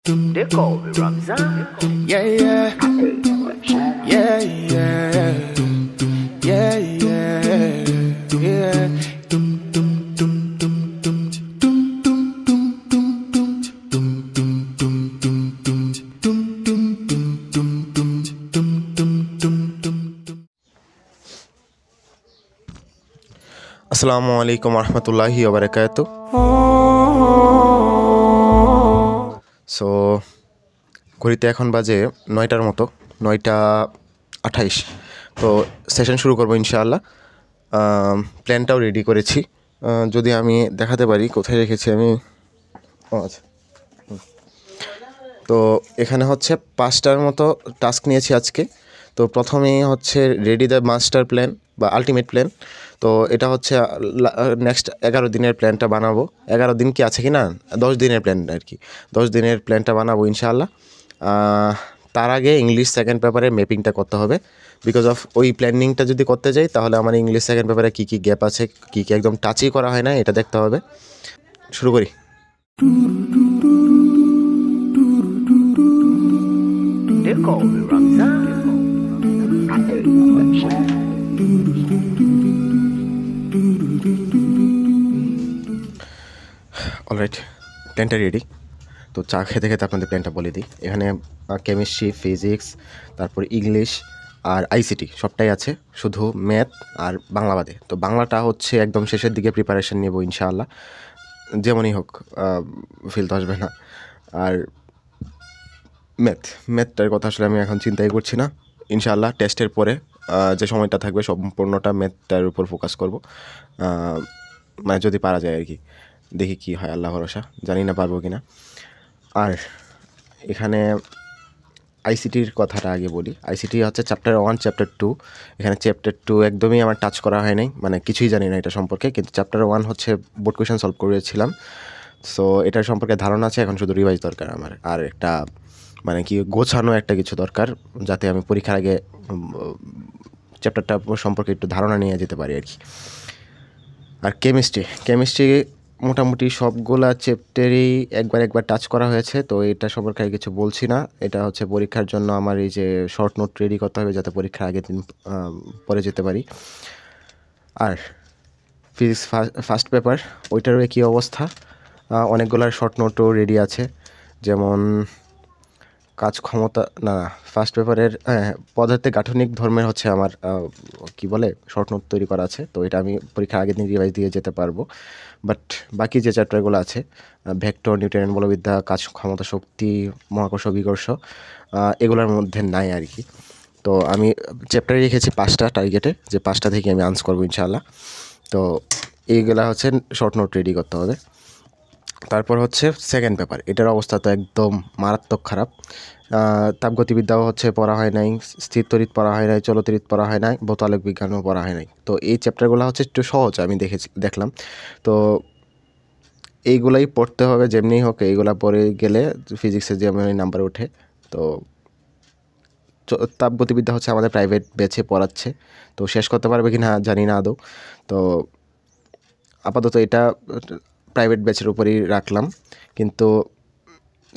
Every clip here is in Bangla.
They call me Ramzan. Yeah, yeah, yeah, yeah, yeah, yeah, yeah. আসসালামু আলাইকুম রহমতুল্লাহি ওয়া বারাকাতুহু। সো ঘড়িতে এখন বাজে 9টার মতো, 9টা 28। তো সেশন শুরু করবো ইনশাআল্লাহ। প্ল্যানটাও রেডি করেছি, যদি আমি দেখাতে পারি কোথায় রেখেছি আমি। আচ্ছা, তো এখানে হচ্ছে 5টার মতো টাস্ক নিয়েছি আজকে। তো প্রথমেই হচ্ছে রেডি দ্য মাস্টার প্ল্যান বা আলটিমেট প্ল্যান। তো এটা হচ্ছে নেক্সট 11 দিনের প্ল্যানটা বানাবো। 11 দিন কি আছে কি না, 10 দিনের প্ল্যান আর কি। 10 দিনের প্ল্যানটা বানাবো ইনশাআল্লাহ। তার আগে ইংলিশ সেকেন্ড পেপারে ম্যাপিংটা করতে হবে। বিকজ অফ ওই প্ল্যানিংটা যদি করতে যাই তাহলে আমার ইংলিশ সেকেন্ড পেপারে কী কী গ্যাপ আছে, কী কী একদম টাচই করা হয় না, এটা দেখতে হবে। শুরু করি। They call me Ramzan. Alright, প্ল্যানটা রেডি। তো চা খেতে খেতে আপনাদের প্ল্যানটা বলে দিই। এখানে কেমিস্ট্রি, ফিজিক্স, তারপর ইংলিশ আর আইসিটি সবটাই আছে, শুধু ম্যাথ আর বাংলা বাদে। তো বাংলাটা হচ্ছে একদম শেষের দিকে প্রিপারেশন নেব ইনশাআল্লাহ, যেমনই হোক, ফেল তো আসবে না। আর ম্যাথটার কথা আসলে আমি এখন চিন্তাই করছি না। ইনশাআল্লাহ টেস্টের পরে যে সময়টা থাকবে সম্পূর্ণটা ম্যাথটার উপর ফোকাস করব, মানে যদি পারা যায় আর কি। দেখি কি হয়, আল্লাহ ভরসা, জানি না পারবো কি না। আর এখানে আইসিটির কথাটা আগে বলি। আইসিটি হচ্ছে চ্যাপ্টার 1, চ্যাপ্টার 2। এখানে চ্যাপ্টার 2 একদমই আমার টাচ করা হয় নাই, মানে কিছুই জানি না এটা সম্পর্কে। কিন্তু চ্যাপ্টার 1 হচ্ছে বোর্ড কোয়েশন সলভ করেছিলাম। সো এটার সম্পর্কে ধারণা আছে, এখন শুধু রিভাইজ দরকার আমার। আর একটা মানে কি গোছানো একটা কিছু দরকার, যাতে আমি পরীক্ষার আগে চ্যাপ্টারটা সম্পর্কে একটু ধারণা নিয়ে যেতে পারি আর কি। আর কেমিস্ট্রি মোটামুটি সবগুলা চ্যাপ্টারই একবার টাচ করা হয়েছে। তো এটা সম্পর্কে আর কিছু বলছি না। এটা হচ্ছে পরীক্ষার জন্য আমার এই যে শর্ট নোট রেডি করতে হবে, যাতে পরীক্ষার আগের দিন পরে যেতে পারি। আর ফিজিক্স ফার্স্ট পেপার, ওইটারও একই অবস্থা। অনেকগুলার শর্ট নোটও রেডি আছে, যেমন কাজ ক্ষমতা না, ফার্স্ট পেপারের পদার্থে গাঠনিক ধর্মের হচ্ছে আমার কি বলে শর্ট নোট তৈরি করা আছে। তো এটা আমি পরীক্ষার আগের দিন রিভাইজ দিয়ে যেতে পারবো। বাট বাকি যে চ্যাপ্টারগুলো আছে, ভেক্টর, নিউটনের বলবিদ্যা, কাজ ক্ষমতা, শক্তি, মহাকর্ষ, বিকর্ষ, এগুলোর মধ্যে নাই আর কি। তো আমি চ্যাপ্টারে রেখেছি 5টা টার্গেটে, যে 5টা থেকে আমি আনসার করবো ইনশাআল্লাহ। তো এইগুলা হচ্ছে শর্ট নোট রেডি করতে হবে। তারপর হচ্ছে সেকেন্ড পেপার, এটার অবস্থা তো একদম মারাত্মক খারাপ। তাপগতিবিদ্যাও হচ্ছে পড়া হয় নাই, স্থিরতড়িৎ পড়া হয় নাই, চলতড়িৎ পড়া হয় নাই, ভৌতালোক বিজ্ঞানও পড়া হয় নাই। তো এই চ্যাপ্টারগুলো হচ্ছে একটু সহজ, আমি দেখলাম। তো এইগুলাই পড়তে হবে যেমনি হোক। এইগুলা পড়ে গেলে ফিজিক্সে যেমন নাম্বার ওঠে। তো তাপগতিবিদ্যা হচ্ছে আমাদের প্রাইভেট ব্যাচে পড়াচ্ছে, তো শেষ করতে পারবে কি না জানি না আদৌ। তো আপাতত এটা প্রাইভেট ব্যাচের উপরেই রাখলাম। কিন্তু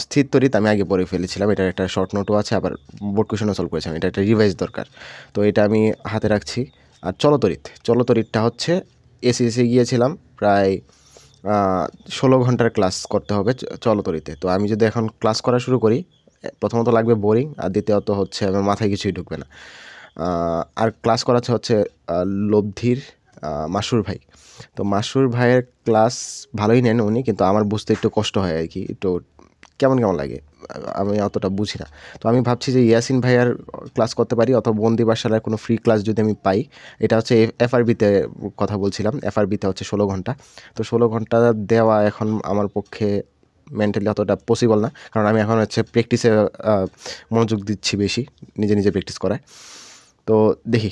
স্থিরতড়িৎ আমি আগে পড়ে ফেলেছিলাম, এটার একটা শর্ট নোটও আছে, আবার বোর্ড কোয়েশনও সলভ করেছিলাম। এটা একটা রিভাইজ দরকার, তো এটা আমি হাতে রাখছি। আর চলতড়িৎটা হচ্ছে এসএসসি গিয়েছিলাম, প্রায় 16 ঘন্টার ক্লাস করতে হবে চলতড়িতে। তো আমি যদি এখন ক্লাস করা শুরু করি, প্রথমত লাগবে বোরিং, আর দ্বিতীয়ত হচ্ছে আমার মাথায় কিছুই ঢুকবে না। আর ক্লাস করাচ্ছে হচ্ছে লব্ধির মাসুর ভাই। তো মাসুর ভাইয়ের ক্লাস ভালোই নেন উনি, কিন্তু আমার বুঝতে একটু কষ্ট হয় আর কি, একটু কেমন লাগে, আমি অতটা বুঝি না। তো আমি ভাবছি যে ইয়াসিন ভাইয়ার ক্লাস করতে পারি, অথবা বন্দি পাঠশালার কোনো ফ্রি ক্লাস যদি আমি পাই। এটা হচ্ছে এফআরবিতে কথা বলছিলাম, এফআরবিতে হচ্ছে 16 ঘন্টা। তো 16 ঘন্টা দেওয়া এখন আমার পক্ষে মেন্টালি অতটা পসিবল না, কারণ আমি এখন হচ্ছে প্র্যাকটিসে মনোযোগ দিচ্ছি বেশি, নিজে প্র্যাকটিস করায়। তো দেখি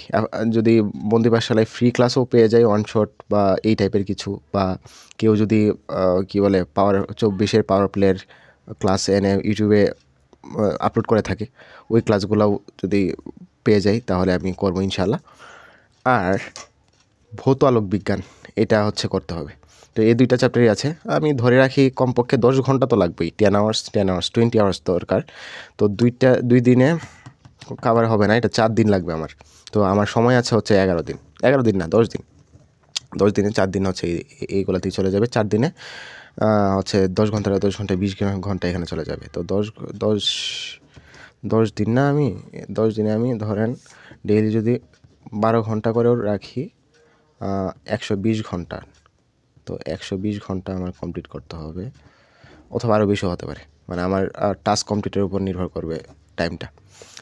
যদি বন্দি পাঠশালায় ফ্রি ক্লাসও পেয়ে যায়, ওয়ান শট বা এই টাইপের কিছু, বা কেউ যদি কি বলে পাওয়ার 24-এর পাওয়ার প্লের ক্লাস এনে ইউটিউবে আপলোড করে থাকে, ওই ক্লাসগুলোও যদি পেয়ে যাই তাহলে আমি করবো ইনশাআল্লাহ। আর ভৌত আলোক বিজ্ঞান, এটা হচ্ছে করতে হবে। তো এই 2টা চ্যাপ্টারই আছে। আমি ধরে রাখি কমপক্ষে 10 ঘন্টা তো লাগবেই, 10 আওয়ার্স 20 আওয়ার্স দরকার। তো 2 দিনে কভার হবে না, এটা 4 দিন লাগবে আমার। তো আমার সময় আছে হচ্ছে 11 দিন, 11 দিন না 10 দিন। 10 দিনে 4 দিন হচ্ছে এইগুলাতেই চলে যাবে। 4 দিনে হচ্ছে 10 ঘন্টা 20 ঘন্টা এখানে চলে যাবে। তো 10 দিন না, আমি 10 দিনে আমি ধরেন ডেইলি যদি 12 ঘন্টা করেও রাখি, 120 ঘন্টা। তো 120 ঘন্টা আমার কমপ্লিট করতে হবে, অথবা আরও বেশি হতে পারে, মানে আমার টাস্ক কমপ্লিটের উপর নির্ভর করবে টাইমটা।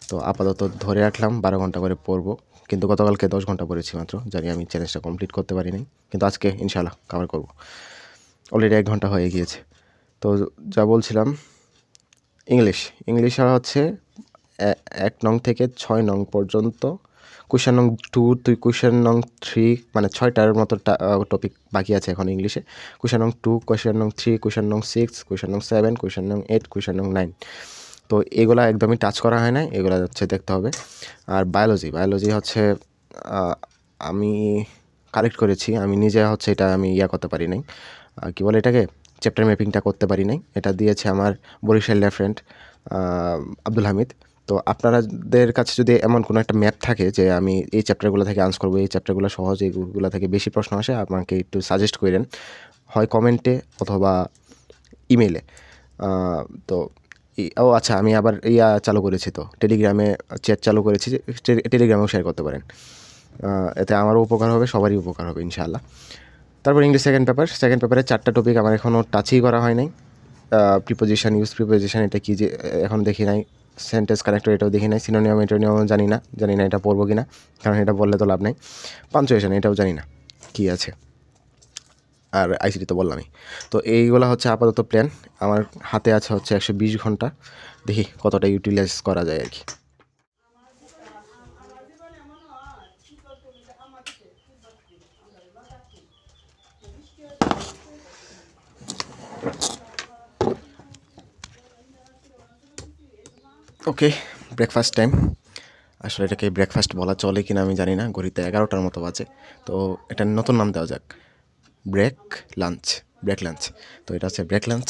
তো আপাতত ধরে রাখলাম 12 ঘন্টা করে পড়বো, কিন্তু গতকালকে 10 ঘন্টা পড়েছি মাত্র। জানি আমি চ্যালেঞ্জটা কমপ্লিট করতে পারি নাই, কিন্তু আজকে ইনশাআল্লাহ কভার করব। অলরেডি 1 ঘন্টা হয়ে গিয়েছে। তো যা বলছিলাম, ইংলিশ হচ্ছে 1 নং থেকে 6 নং পর্যন্ত, কোয়েশ্চেন নং 2 তুই কোয়েশ্চেন নং 3, মানে 6টার মতো টপিক বাকি আছে এখন ইংলিশে। কোয়েশ্চেন নং 2, কোয়েশ্চেন নং 3, কোয়েশ্চেন নং 6, কোয়েশ্চেন নং 7, কোয়েশ্চেন নং 8, কোয়েশ্চেন নং 9। তো এগুলা একদমই টাচ করা হয় না, এগুলা হচ্ছে দেখতে হবে। আর বায়োলজি হচ্ছে আমি কালেক্ট করেছি, আমি নিজে হচ্ছে এটা আমি করতে পারি নাই, কী বলে এটাকে, চ্যাপ্টার ম্যাপিংটা করতে পারি নাই। এটা দিয়েছে আমার বরিশালের ফ্রেন্ড আব্দুল হামিদ। তো আপনাদের কাছে যদি এমন কোনো একটা ম্যাপ থাকে যে আমি এই চ্যাপ্টারগুলো থেকে আনসার করবো, এই চ্যাপ্টারগুলো সহজ, এইগুলো থেকে বেশি প্রশ্ন আসে, আমাকে একটু সাজেস্ট করেন, হয় কমেন্টে অথবা ইমেইলে। তো আচ্ছা, আমি আবার চালু করেছি, তো টেলিগ্রামে চ্যাট চালু করেছি, টেলিগ্রামেও শেয়ার করতে পারেন। এতে আমারও উপকার হবে, সবারই উপকার হবে ইনশাআল্লাহ। তারপর ইংলিশ সেকেন্ড পেপারে 4টা টপিক আমার এখনও টাচই করা হয় নাই। প্রিপোজিশন, ইউজ প্রিপোজিশন এটা কী যে এখন দেখি নাই, সেন্টেন্স কানেক্টর এটাও দেখি নাই, সিনোনিয়াম এন্টোনিয়াম জানি না এটা পড়বো কি না, কারণ এটা বললে তো লাভ নাই। পাঞ্চুয়েশন এটাও জানি না কী আছে, আর আইসিটি তো বললামই। তো এইগুলো হচ্ছে আপাতত প্ল্যান। আমার হাতে আছে হচ্ছে 120 ঘন্টা, দেখি কতটা ইউটিলাইজ করা যায় আর কি। ওকে, ব্রেকফাস্ট টাইম। আসলে এটাকে ব্রেকফাস্ট বলা চলে কিনা আমি জানি না, ঘড়িতে 11টার মতো বাজে। তো এটা নতুন নাম দেওয়া যাক, ব্রেক লাঞ্চ। তো এটা হচ্ছে ব্রেক লাঞ্চ।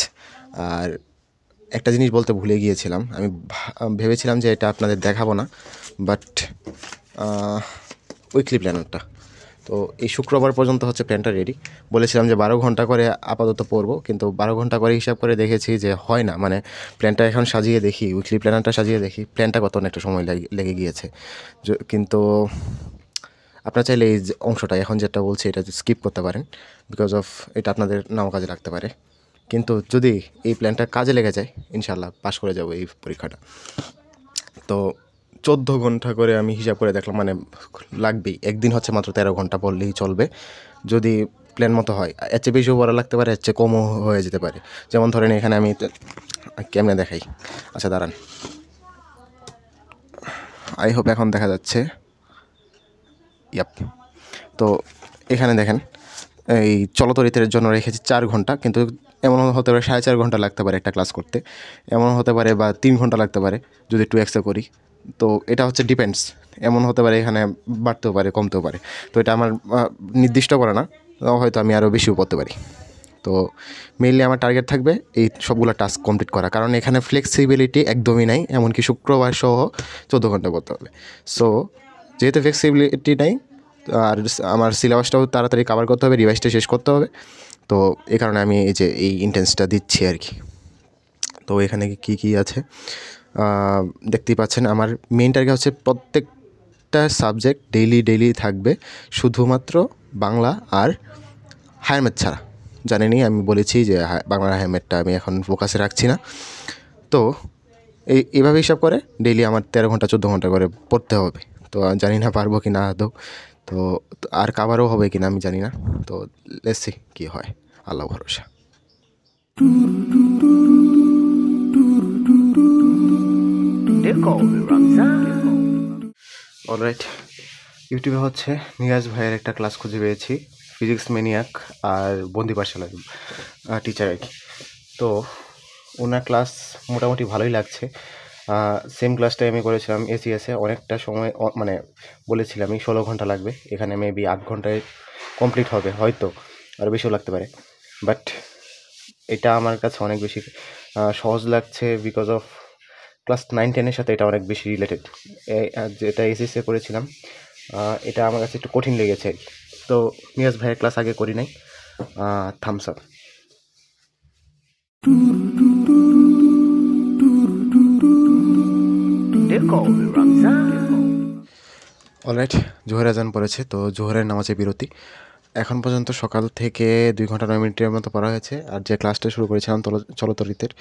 আর একটা জিনিস বলতে ভুলে গিয়েছিলাম, আমি ভেবেছিলাম যে এটা আপনাদের দেখাবো না, বাট উইকলি প্ল্যানারটা তো এই শুক্রবার পর্যন্ত হচ্ছে প্ল্যানটা রেডি। বলেছিলাম যে 12 ঘন্টা করে আপাতত পড়বো, কিন্তু 12 ঘন্টা করে হিসাব করে দেখেছি যে হয় না, মানে প্ল্যানটা এখন সাজিয়ে দেখি, উইকলি প্ল্যানারটা সাজিয়ে দেখি, প্ল্যানটা কত অনেকটা সময় লেগে গিয়েছে। কিন্তু আপনারা চাইলে এই অংশটা এখন যেটা বলছি এটা স্কিপ করতে পারেন, বিকজ অফ এটা আপনাদের নাও কাজে লাগতে পারে। কিন্তু যদি এই প্ল্যানটা কাজে লেগে যায়, ইনশাল্লাহ পাশ করে যাব এই পরীক্ষাটা। তো 14 ঘন্টা করে আমি হিসাব করে দেখলাম, মানে লাগবেই। একদিন হচ্ছে মাত্র 13 ঘন্টা পড়লেই চলবে, যদি প্ল্যান মতো হয়। এর চেয়ে বেশিও পড়া লাগতে পারে, এর চেয়ে কমও হয়ে যেতে পারে। যেমন ধরেন এখানে আমি কেমনে দেখাই, আচ্ছা দাঁড়ান, আই হোপ এখন দেখা যাচ্ছে। ইয়াপ, তো এখানে দেখেন এই চলতরিতের জন্য রেখেছি 4 ঘন্টা, কিন্তু এমন হতে পারে 4.5 ঘন্টা লাগতে পারে একটা ক্লাস করতে, এমন হতে পারে বা 3 ঘন্টা লাগতে পারে যদি একটু এক্সট্রা করি। তো এটা হচ্ছে ডিপেন্ডস, এমন হতে পারে এখানে বাড়তেও পারে কমতেও পারে। তো এটা আমার নির্দিষ্ট করে না, হয়তো আমি আরও বেশিও পড়তে পারি। তো মেইনলি আমার টার্গেট থাকবে এই সবগুলো টাস্ক কমপ্লিট করা, কারণ এখানে ফ্লেক্সিবিলিটি একদমই নাই, এমনকি শুক্রবার সহ 14 ঘন্টা করতে হবে। সো যেহেতু ফ্লেক্সিবিলিটি নাই, আর আমার সিলেবাসটাও তাড়াতাড়ি কভার করতে হবে, রিভাইজটা শেষ করতে হবে, তো এই কারণে আমি এই ইন্টেন্সটা দিচ্ছি আর কি। তো এখানে কি আছে দেখতেই পাচ্ছেন। আমার মেইন টার্গেট হচ্ছে প্রত্যেকটা সাবজেক্ট ডেইলি থাকবে, শুধুমাত্র বাংলা আর হায়ার ম্যাথ ছাড়া। জানেনই আমি বলেছি যে বাংলার হায়ার ম্যাথটা আমি এখন ফোকাসে রাখছি না। তো এইভাবে হিসাব করে ডেইলি আমার 13 ঘন্টা 14 ঘন্টা করে পড়তে হবে। তো জানি না পারবো কি না আদৌ, তো আর কাভারও হবে কি না আমি জানি না। তো লেটস সি কী হয়, আল্লাহ ভরসা। অলরাইট, ইউটিউবে হচ্ছে নিরাজ ভাইয়ের একটা ক্লাস খুঁজে পেয়েছি, ফিজিক্স ম্যানিয়াক আর বন্দি পাঠশালার টিচার আর কি। তো ওনার ক্লাস মোটামুটি ভালোই লাগছে। সেম ক্লাসটাই আমি করেছিলাম এসিএসে, অনেকটা সময়, মানে বলেছিলাম আমি 16 ঘন্টা লাগবে, এখানে মেবি 8 ঘন্টায় কমপ্লিট হবে হয়তো। আরও বেশিও লাগতে পারে, বাট এটা আমার কাছে অনেক বেশি সহজ লাগছে বিকজ অফ ক্লাস 9-10-এর সাথে এটা অনেক বেশি রিলেটেড। যেটা এসএসসি করেছিলাম এটা আমার কাছে একটু কঠিন লেগেছে। তো নিয়াজ ভাইয়ের ক্লাস আগে করি নাই। Thums up. অলরাইট, জোহর আজান পড়েছে, তো জোহরের নামাজে বিরতি। এখন পর্যন্ত সকাল থেকে 2 ঘন্টা 9 মিনিটের মতো পড়া হয়েছে, আর যে ক্লাসটা শুরু করেছিলাম চলতরিতের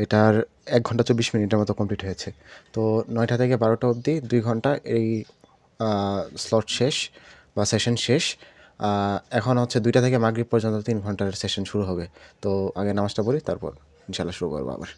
এটার 1 ঘন্টা 24 মিনিটের মতো কমপ্লিট হয়েছে। তো 9টা থেকে 12টা অবধি 2 ঘন্টা এই স্লট শেষ বা সেশন শেষ। এখন হচ্ছে 2টা থেকে মাগরিব পর্যন্ত 3 ঘন্টার সেশন শুরু হবে। তো আগে নামাজটা পড়ি, তারপর ইনশাল্লাহ শুরু করবো আবার।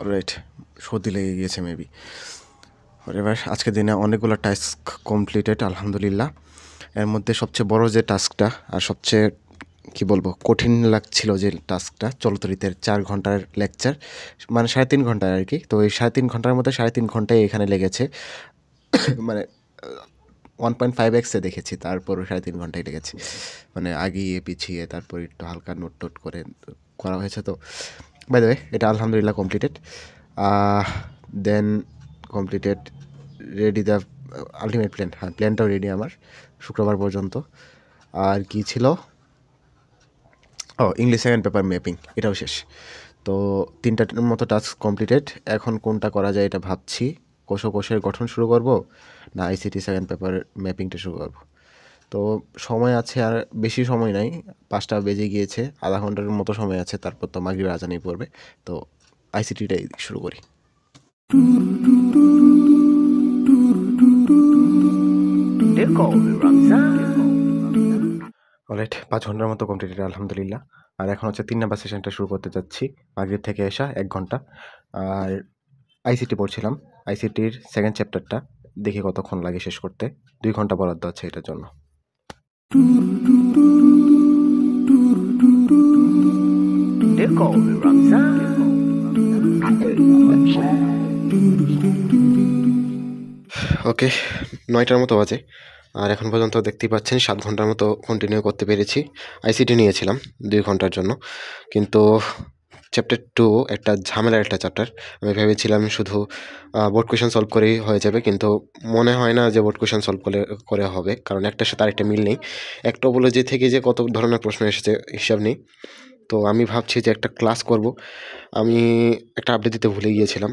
অলরাইট, সর্দি লেগে গিয়েছে মেবি। এবার আজকের দিনে অনেকগুলো টাস্ক কমপ্লিটেড আলহামদুলিল্লাহ। এর মধ্যে সবচেয়ে বড় যে টাস্কটা আর সবচেয়ে কি বলবো কঠিন লাগছিল যে টাস্কটা, চলতরিতের 4 ঘন্টার লেকচার, মানে 3.5 ঘন্টার আর কি। তো এই 3.5 ঘন্টার মধ্যে 3.5 ঘন্টায় এখানে লেগেছে, মানে 1.5x দেখেছি, তারপরও 3.5 ঘন্টায় লেগেছে, মানে আগিয়ে পিছিয়ে তারপর একটু হালকা নোট টোট করে করা হয়েছে। তো বাই দ্য ওয়ে এটা আলহামদুলিল্লাহ completed. Then completed, ready the ultimate plan. হ্যাঁ, প্ল্যানটাও রেডি আমার শুক্রবার পর্যন্ত। আর কি ছিল, ইংলিশ সেকেন্ড পেপার ম্যাপিং, এটাও শেষ। তো 3টার মতো টাস্ক কমপ্লিটেড। এখন কোনটা করা যায় এটা ভাবছি, কোষের গঠন শুরু করব না আইসিটি সেকেন্ড পেপার ম্যাপিংটা শুরু করব। তো সময় আছে, আর বেশি সময় নাই, 5টা বেজে গিয়েছে, আধা ঘন্টার মতো সময় আছে, তারপর তো মাগরিবের আজানই পড়বে। তো আইসিটিটাই শুরু করি। অলরাইট, 5 ঘন্টার মতো কমপ্লিটেড আলহামদুলিল্লাহ। আর এখন হচ্ছে 3 নাম্বার সেশনটা শুরু করতে যাচ্ছি, মাগরিব থেকে এসা 1 ঘন্টা। আর আইসিটি পড়ছিলাম, আইসিটির সেকেন্ড চ্যাপ্টারটা, দেখি কতক্ষণ লাগে শেষ করতে। 2 ঘন্টা বরাদ্দ আছে এটার জন্য। ওকে, 9টার মতো বাজে, আর এখন পর্যন্ত দেখতেই পাচ্ছেন 7 ঘন্টার মতো কন্টিনিউ করতে পেরেছি। আইসিটি নিয়েছিলাম 2 ঘন্টার জন্য, কিন্তু চ্যাপ্টার 2 একটা ঝামেলার একটা চ্যাপ্টার। আমি ভেবেছিলাম শুধু বোর্ড কোয়েশন সলভ করেই হয়ে যাবে, কিন্তু মনে হয় না যে বোর্ড কোয়েশন সলভ করে হবে, কারণ একটার সাথে আরেকটা মিল নেই। এক টোপোলজি থেকে যে কত ধরনের প্রশ্ন এসেছে হিসাব নেই। তো আমি ভাবছি যে একটা ক্লাস করব। আমি একটা আপডেট দিতে ভুলে গিয়েছিলাম,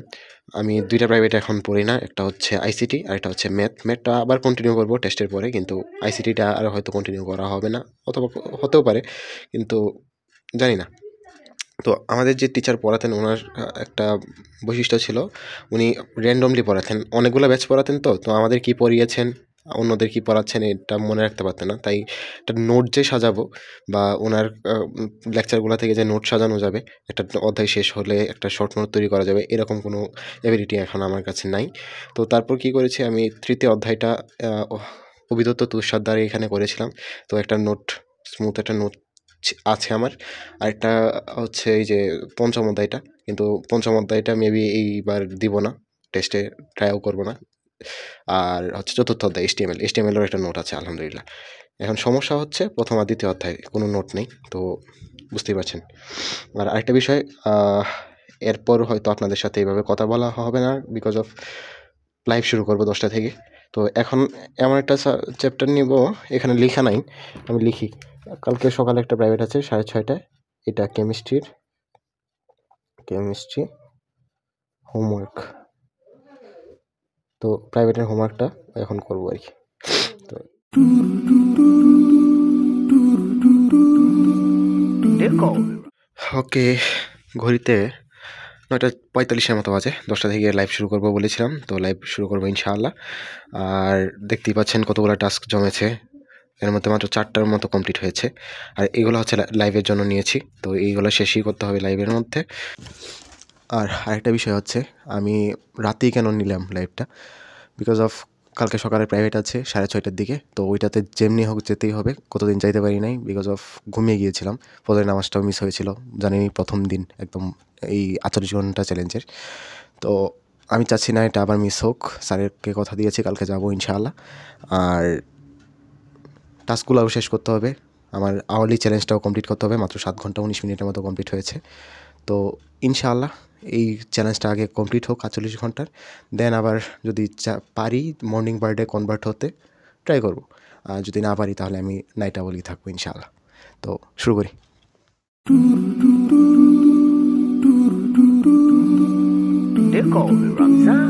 আমি 2টা প্রাইভেট এখন পড়ি না, একটা হচ্ছে আইসিটি আর একটা হচ্ছে ম্যাথটা আবার কন্টিনিউ করব টেস্টের পরে, কিন্তু আইসিটিটা আর হয়তো কন্টিনিউ করা হবে না, অথবা হতেও পারে, কিন্তু জানি না। তো আমাদের যে টিচার পড়াতেন ওনার একটা বৈশিষ্ট্য ছিল, উনি র্যান্ডমলি পড়াতেন, অনেকগুলো ব্যাচ পড়াতেন। তো আমাদের কি পড়িয়েছেন, অন্যদের কি পড়াচ্ছেন এটা মনে রাখতে পারতেন না। তাই একটা নোট যে সাজাবো বা ওনার লেকচারগুলো থেকে যে নোট সাজানো যাবে, একটা অধ্যায় শেষ হলে একটা শর্ট নোট তৈরি করা যাবে, এরকম কোনো এবিলিটি এখন আমার কাছে নাই। তো তারপর কি করেছি, আমি 3য় অধ্যায়টা অভিদত্ত তুষারদারে এখানে করেছিলাম। তো একটা নোট, স্মুথ একটা নোট আছে আমার। আরেকটা হচ্ছে এই যে 5ম অধ্যায়টা, কিন্তু 5ম অধ্যায়টা মেবি এইবার দিব না, টেস্টে ট্রাইও করবো না। আর হচ্ছে 4র্থ অধ্যায় এইচটিএমএলের একটা নোট আছে আলহামদুলিল্লাহ। এখন সমস্যা হচ্ছে 1ম আর 2য় অধ্যায় কোনো নোট নেই, তো বুঝতেই পারছেন। আর আরেকটা বিষয়, এরপর হয়তো আপনাদের সাথে এইভাবে কথা বলা হবে না, বিকজ অফ লাইভ শুরু করবো 10টা থেকে। তো এখন এমন একটা চ্যাপ্টার নিব, এখানে লেখা নাই, আমি লিখি। কালকে সকালে একটা প্রাইভেট আছে 6:30টায়, এটা কেমিস্ট্রি হোমওয়ার্ক। তো প্রাইভেটের হোমওয়ার্কটা এখন করবো আর কি। তো ওকে, ঘড়িতে 9:45-এর মতো বাজে, 10টা থেকে লাইভ শুরু করবো বলেছিলাম, তো লাইভ শুরু করবো ইনশাআল্লাহ। আর দেখতেই পাচ্ছেন কতগুলো টাস্ক জমেছে, এর মধ্যে মাত্র 4টার মতো কমপ্লিট হয়েছে। আর এগুলো হচ্ছে লাইভের জন্য নিয়েছি, তো এইগুলো শেষই করতে হবে লাইভের মধ্যে। আর আরেকটা বিষয় হচ্ছে, আমি রাতেই কেন নিলাম লাইভটা, বিকজ অফ কালকে সকালে প্রাইভেট আছে 6:30টার দিকে, তো ওইটাতে যেমনি হোক যেতেই হবে। কতদিন যাইতে পারি নাই বিকজ অফ ঘুমিয়ে গিয়েছিলাম, ফজরের নামাজটাও মিস হয়েছিল, জানি প্রথম দিন একদম এই 48 ঘন্টা চ্যালেঞ্জের। তো আমি চাচ্ছি না এটা আবার মিস হোক, স্যারকে কথা দিয়েছি কালকে যাব ইনশাআল্লাহ। আর টাস্কগুলোও শেষ করতে হবে, আমার আওয়ারলি চ্যালেঞ্জটাও কমপ্লিট করতে হবে। মাত্র 7 ঘন্টা 19 মিনিটের মতো কমপ্লিট হয়েছে। তো ইনশাআল্লাহ এই চ্যালেঞ্জটা আগে কমপ্লিট হোক 48 ঘন্টার, দেন আবার যদি পারি মর্নিং বার্ডে কনভার্ট হতে ট্রাই করব। আর যদি না পারি তাহলে আমি নাইট আওয়ালই থাকবো ইনশাআল্লাহ। তো শুরু করি। Take over, Ramzan.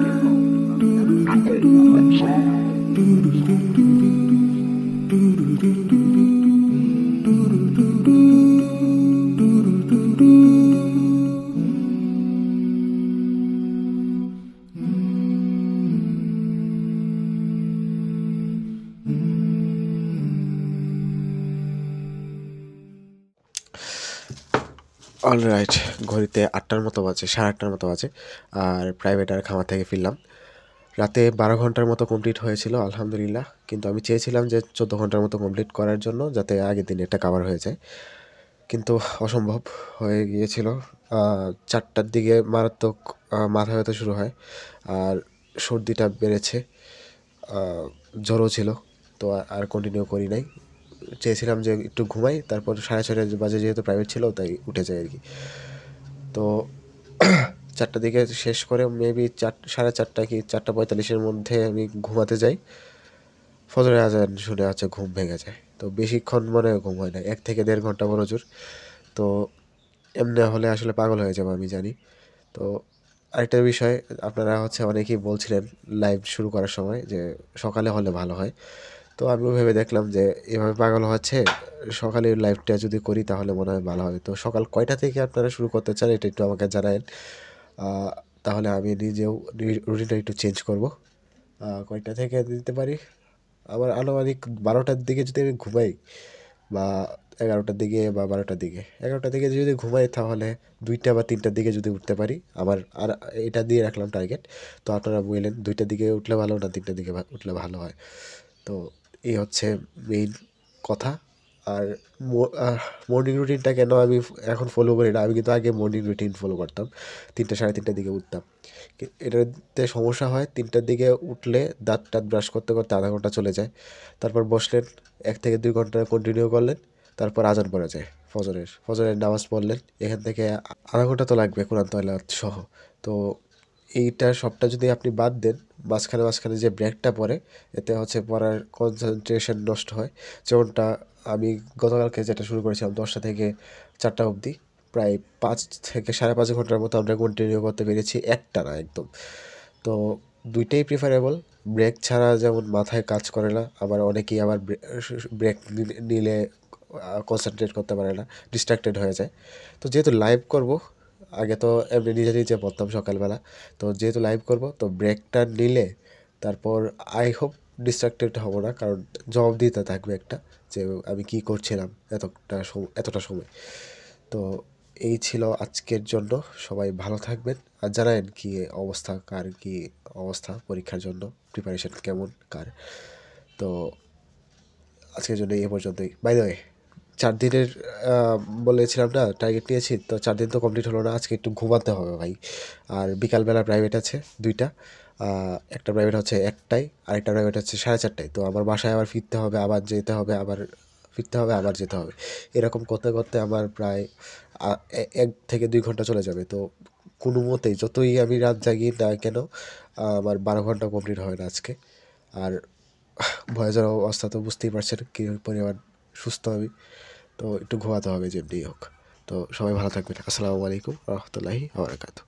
অলরাইট, ঘড়িতে 8টার মতো বাজে, 8:30টার মতো বাজে। আর প্রাইভেট আর খামার থেকে ফিরলাম। রাতে 12 ঘন্টার মতো কমপ্লিট হয়েছিল আলহামদুলিল্লাহ, কিন্তু আমি চেয়েছিলাম যে 14 ঘন্টার মতো কমপ্লিট করার জন্য, যাতে আগের দিন এটা কাভার হয়ে যায়, কিন্তু অসম্ভব হয়ে গিয়েছিল। 4টার দিকে মারাত্মক মাথা ব্যথা শুরু হয়, আর সর্দিটা বেড়েছে, জ্বরও ছিল। তো আর কন্টিনিউ করি নাই, চেয়েছিলাম যে একটু ঘুমাই, তারপর 6:30 বাজে যেহেতু প্রাইভেট ছিল তাই উঠে যাই আর কি। তো 4টার দিকে শেষ করে মেবি 4:30 কি 4:45-এর মধ্যে আমি ঘুমাতে যাই। ফজরের আজান শুনে ঘুম ভেঙে যায়। তো বেশিক্ষণ মনে ঘুম হয় না, 1 থেকে 1.5 ঘন্টা বড় জোর। তো এমনি হলে আসলে পাগল হয়ে যাবো আমি জানি। তো আরেকটা বিষয়, আপনারা অনেকেই বলছিলেন লাইভ শুরু করার সময় যে সকালে হলে ভালো হয়। তো আমিও ভেবে দেখলাম যে এভাবে পাগল হচ্ছে, সকালে লাইভটা যদি করি তাহলে মনে হয় ভালো হবে। তো সকাল কয়টা থেকে আপনারা শুরু করতে চান এটা একটু আমাকে জানায়েন, তাহলে আমি নিজেও রুটিনটা একটু চেঞ্জ করব। কয়টা থেকে দিতে পারি, আবার আনুমানিক 12টার দিকে যদি আমি ঘুমাই, বা 11টার দিকে বা 12টার দিকে, 11টার দিকে যদি ঘুমাই তাহলে 2টা বা 3টার দিকে যদি উঠতে পারি, আমার আর এটা দিয়ে রাখলাম টার্গেট। তো আপনারা বললেন 2টার দিকে উঠলে ভালো না 3টার দিকে উঠলে ভালো হয়। তো এই হচ্ছে মেইন কথা। আর মর্নিং রুটিনটা কেন আমি এখন ফলো করি না, আমি কিন্তু আগে মর্নিং রুটিন ফলো করতাম, 3টা 3:30টার দিকে উঠতাম। এটাতে সমস্যা হয়, 3টার দিকে উঠলে দাঁত ব্রাশ করতে করতে আধা ঘন্টা চলে যায়। তারপর বসলেন 1 থেকে 2 ঘন্টা কন্টিনিউ করলেন, তারপর আজান পড়ে যায় ফজরের নামাজ পড়লেন। এখান থেকে আধা ঘন্টা তো লাগবে কোরআন তেলাওয়াত সহ। তো এইটা সবটা যদি আপনি বাদ দেন, মাঝখানে যে ব্রেকটা পড়ে, এতে পড়ার কনসেন্ট্রেশন নষ্ট হয়। যেমনটা আমি গতকালকে যেটা শুরু করেছিলাম 10টা থেকে 4টা অবধি, প্রায় 5 থেকে 5.5 ঘন্টার মতো আমরা কন্টিনিউ করতে পেরেছি একটানা একদম। তো দুইটাই প্রিফারেবল। ব্রেক ছাড়া যেমন মাথায় কাজ করে না, আবার অনেকেই আবার ব্রেক নিলে কনসেন্ট্রেট করতে পারে না, ডিস্ট্রাক্টেড হয়ে যায়। তো যেহেতু লাইভ করব, আগে তো এমনি নিজে পড়তাম সকালবেলা, তো যেহেতু লাইভ করব তো ব্রেকটা নিলে তারপর আই হোপ ডিস্ট্রাক্টেড হব না, কারণ জবাব দিতে থাকবে একটা যে আমি কি করছিলাম এতটা সময়। তো এই ছিল আজকের জন্য, সবাই ভালো থাকবেন। আর জানায়েন কি অবস্থা, কার কি অবস্থা পরীক্ষার জন্য, প্রিপারেশন কেমন কার। তো আজকের জন্য এই পর্যন্তই। বাই দ্য ওয়ে, 4 দিনের বলেছিলাম না টার্গেট নিয়েছি, তো 4 দিন তো কমপ্লিট হলো না, আজকে একটু ঘুমাতে হবে ভাই। আর বিকালবেলা প্রাইভেট আছে 2টা, একটা প্রাইভেট 1টায়, আরেকটা প্রাইভেট 4:30টায়। তো আমার বাসায় আবার ফিরতে হবে, আবার যেতে হবে, আবার ফিরতে হবে, আবার যেতে হবে। এরকম করতে করতে আমার প্রায় 1 থেকে 2 ঘন্টা চলে যাবে। তো কোনো মতেই যতই আমি রাত জাগি না কেন, আমার 12 ঘন্টা কমপ্লিট হয় না আজকে। আর ভয়েসের অবস্থা তো বুঝতেই পারছেন কী পরিমাণ সুস্থ আমি। তো একটু ঘুমাতে হবে যেমনি হোক। তো সবাই ভালো থাকবেন। আসসালামু আলাইকুম রহমতুল্লাহি ওয়া বারাকাতুহু।